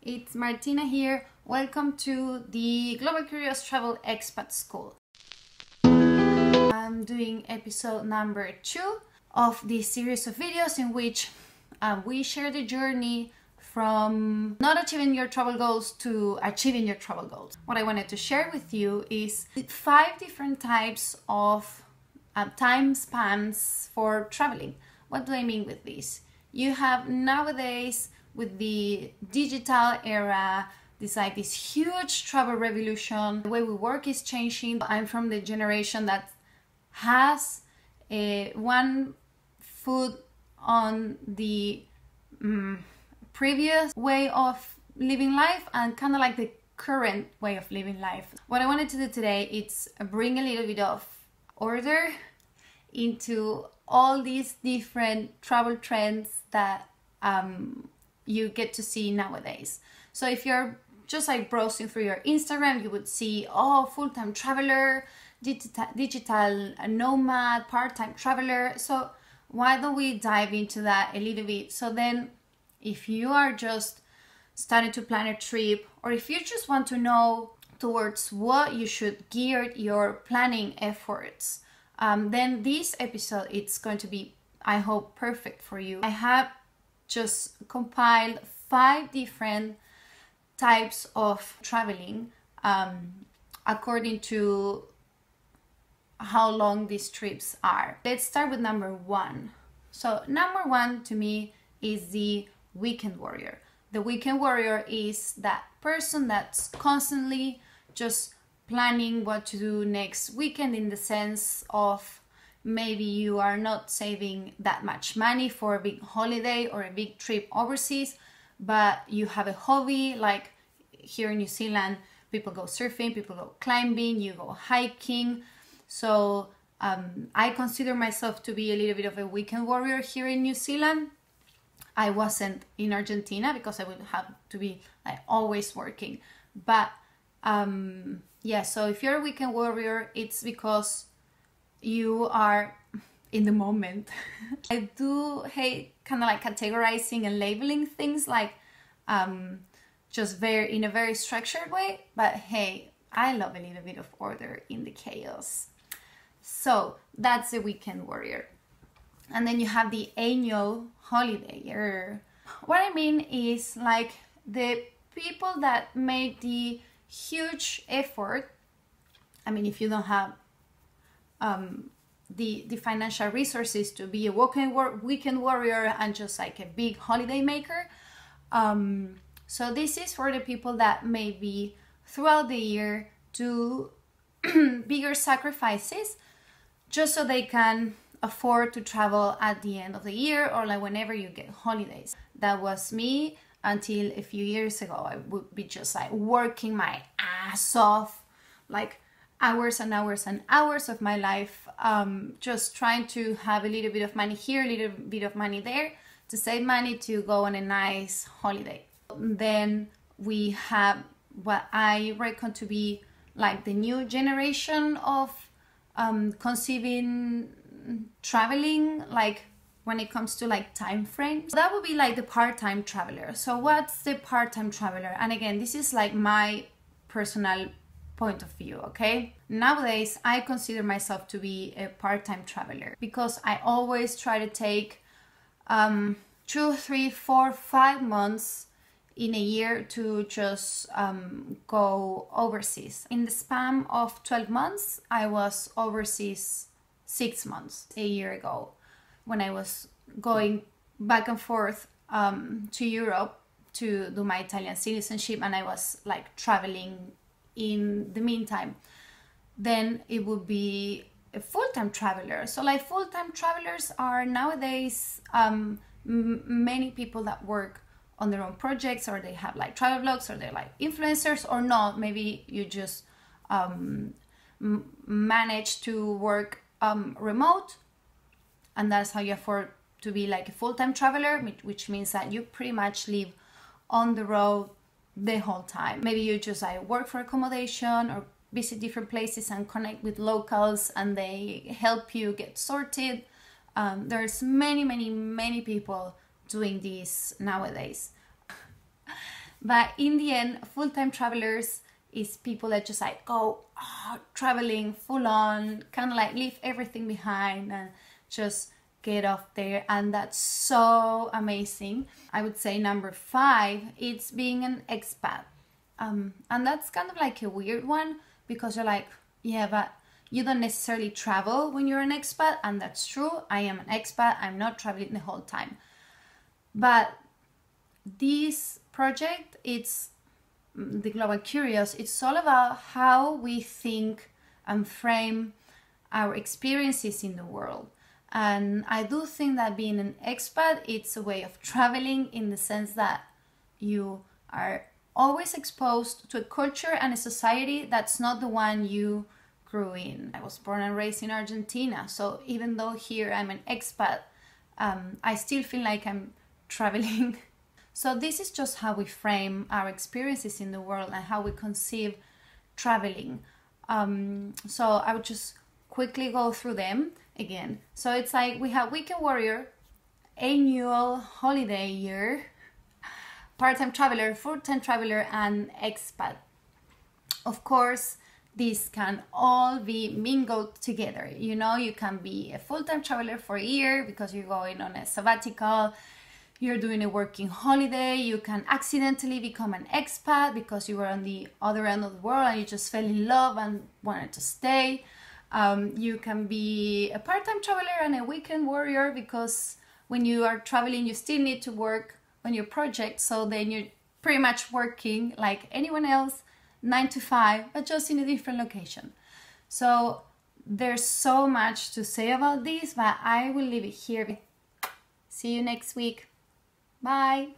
It's Martina here. Welcome to the Global Curious Travel Expat School. I'm doing episode number 2 of this series of videos in which we share the journey from not achieving your travel goals to achieving your travel goals. What I wanted to share with you is 5 different types of time spans for traveling. What do I mean with this? You have nowadays, with the digital era, this huge travel revolution. The way we work is changing. I'm from the generation that has one foot on the previous way of living life and kind of like the current way of living life. What I wanted to do today is bring a little bit of order into all these different travel trends that you get to see nowadays. So if you're just like browsing through your Instagram, you would see, oh, full-time traveler, digital nomad, part-time traveler. So why don't we dive into that a little bit? So then if you are just starting to plan a trip, or if you just want to know towards what you should gear your planning efforts, then this episode, it's going to be, I hope, perfect for you. I have just compiled 5 different types of traveling according to how long these trips are. Let's start with number 1. So number 1 to me is the weekend warrior. The weekend warrior is that person that's constantly just planning what to do next weekend, in the sense of maybe you are not saving that much money for a big holiday or a big trip overseas, but you have a hobby. Like here in New Zealand, people go surfing, people go climbing, you go hiking. So I consider myself to be a little bit of a weekend warrior here in New Zealand. I wasn't in Argentina because I would have to be like always working. But yeah, so if you're a weekend warrior, it's because you are in the moment. I do hate kind of like categorizing and labeling things like just in a very structured way, but hey, I love a little bit of order in the chaos. So that's the weekend warrior. And then you have the annual holidayer. What I mean is like the people that make the huge effort. I mean, if you don't have the financial resources to be a weekend warrior and just like a big holiday maker, so this is for the people that maybe throughout the year do bigger sacrifices just so they can afford to travel at the end of the year, or like whenever you get holidays. That was me until a few years ago. I would be just like working my ass off, like hours and hours and hours of my life, just trying to have a little bit of money here, a little bit of money there, to save money to go on a nice holiday. Then we have what I reckon to be like the new generation of conceiving traveling, like when it comes to like time frames. That would be like the part-time traveler. So what's the part-time traveler? And again, this is like my personal point of view, okay? Nowadays, I consider myself to be a part-time traveler because I always try to take 2, 3, 4, 5 months in a year to just go overseas. In the span of 12 months, I was overseas 6 months a year ago, when I was going back and forth to Europe to do my Italian citizenship, and I was like traveling in the meantime. Then it would be a full-time traveler. So like full-time travelers are nowadays many people that work on their own projects, or they have like travel blogs, or they're like influencers, or not, maybe you just manage to work remote, and that's how you afford to be like a full-time traveler, which means that you pretty much live on the road the whole time. Maybe you just like work for accommodation or visit different places and connect with locals, and they help you get sorted. There's many people doing this nowadays. But in the end, full-time travelers is people that just like go traveling full on, kind of like leave everything behind and just get off there, and that's so amazing. I would say number 5, it's being an expat. And that's kind of like a weird one, because you're like, yeah, but you don't necessarily travel when you're an expat, and that's true. I am an expat, I'm not traveling the whole time. But this project, it's the Global Curious, it's all about how we think and frame our experiences in the world. And I do think that being an expat, it's a way of traveling, in the sense that you are always exposed to a culture and a society that's not the one you grew in. I was born and raised in Argentina, so even though here I'm an expat, I still feel like I'm traveling. So this is just how we frame our experiences in the world and how we conceive traveling. So I would just quickly go through them again. So it's like we have weekend warrior, annual holiday year, part-time traveler, full-time traveler, and expat. Of course, these can all be mingled together. You know, you can be a full-time traveler for a year because you're going on a sabbatical, you're doing a working holiday. You can accidentally become an expat because you were on the other end of the world and you just fell in love and wanted to stay. You can be a part-time traveler and a weekend warrior, because when you are traveling, you still need to work on your project. So then you're pretty much working like anyone else, 9 to 5, but just in a different location. So there's so much to say about this, but I will leave it here. See you next week. Bye.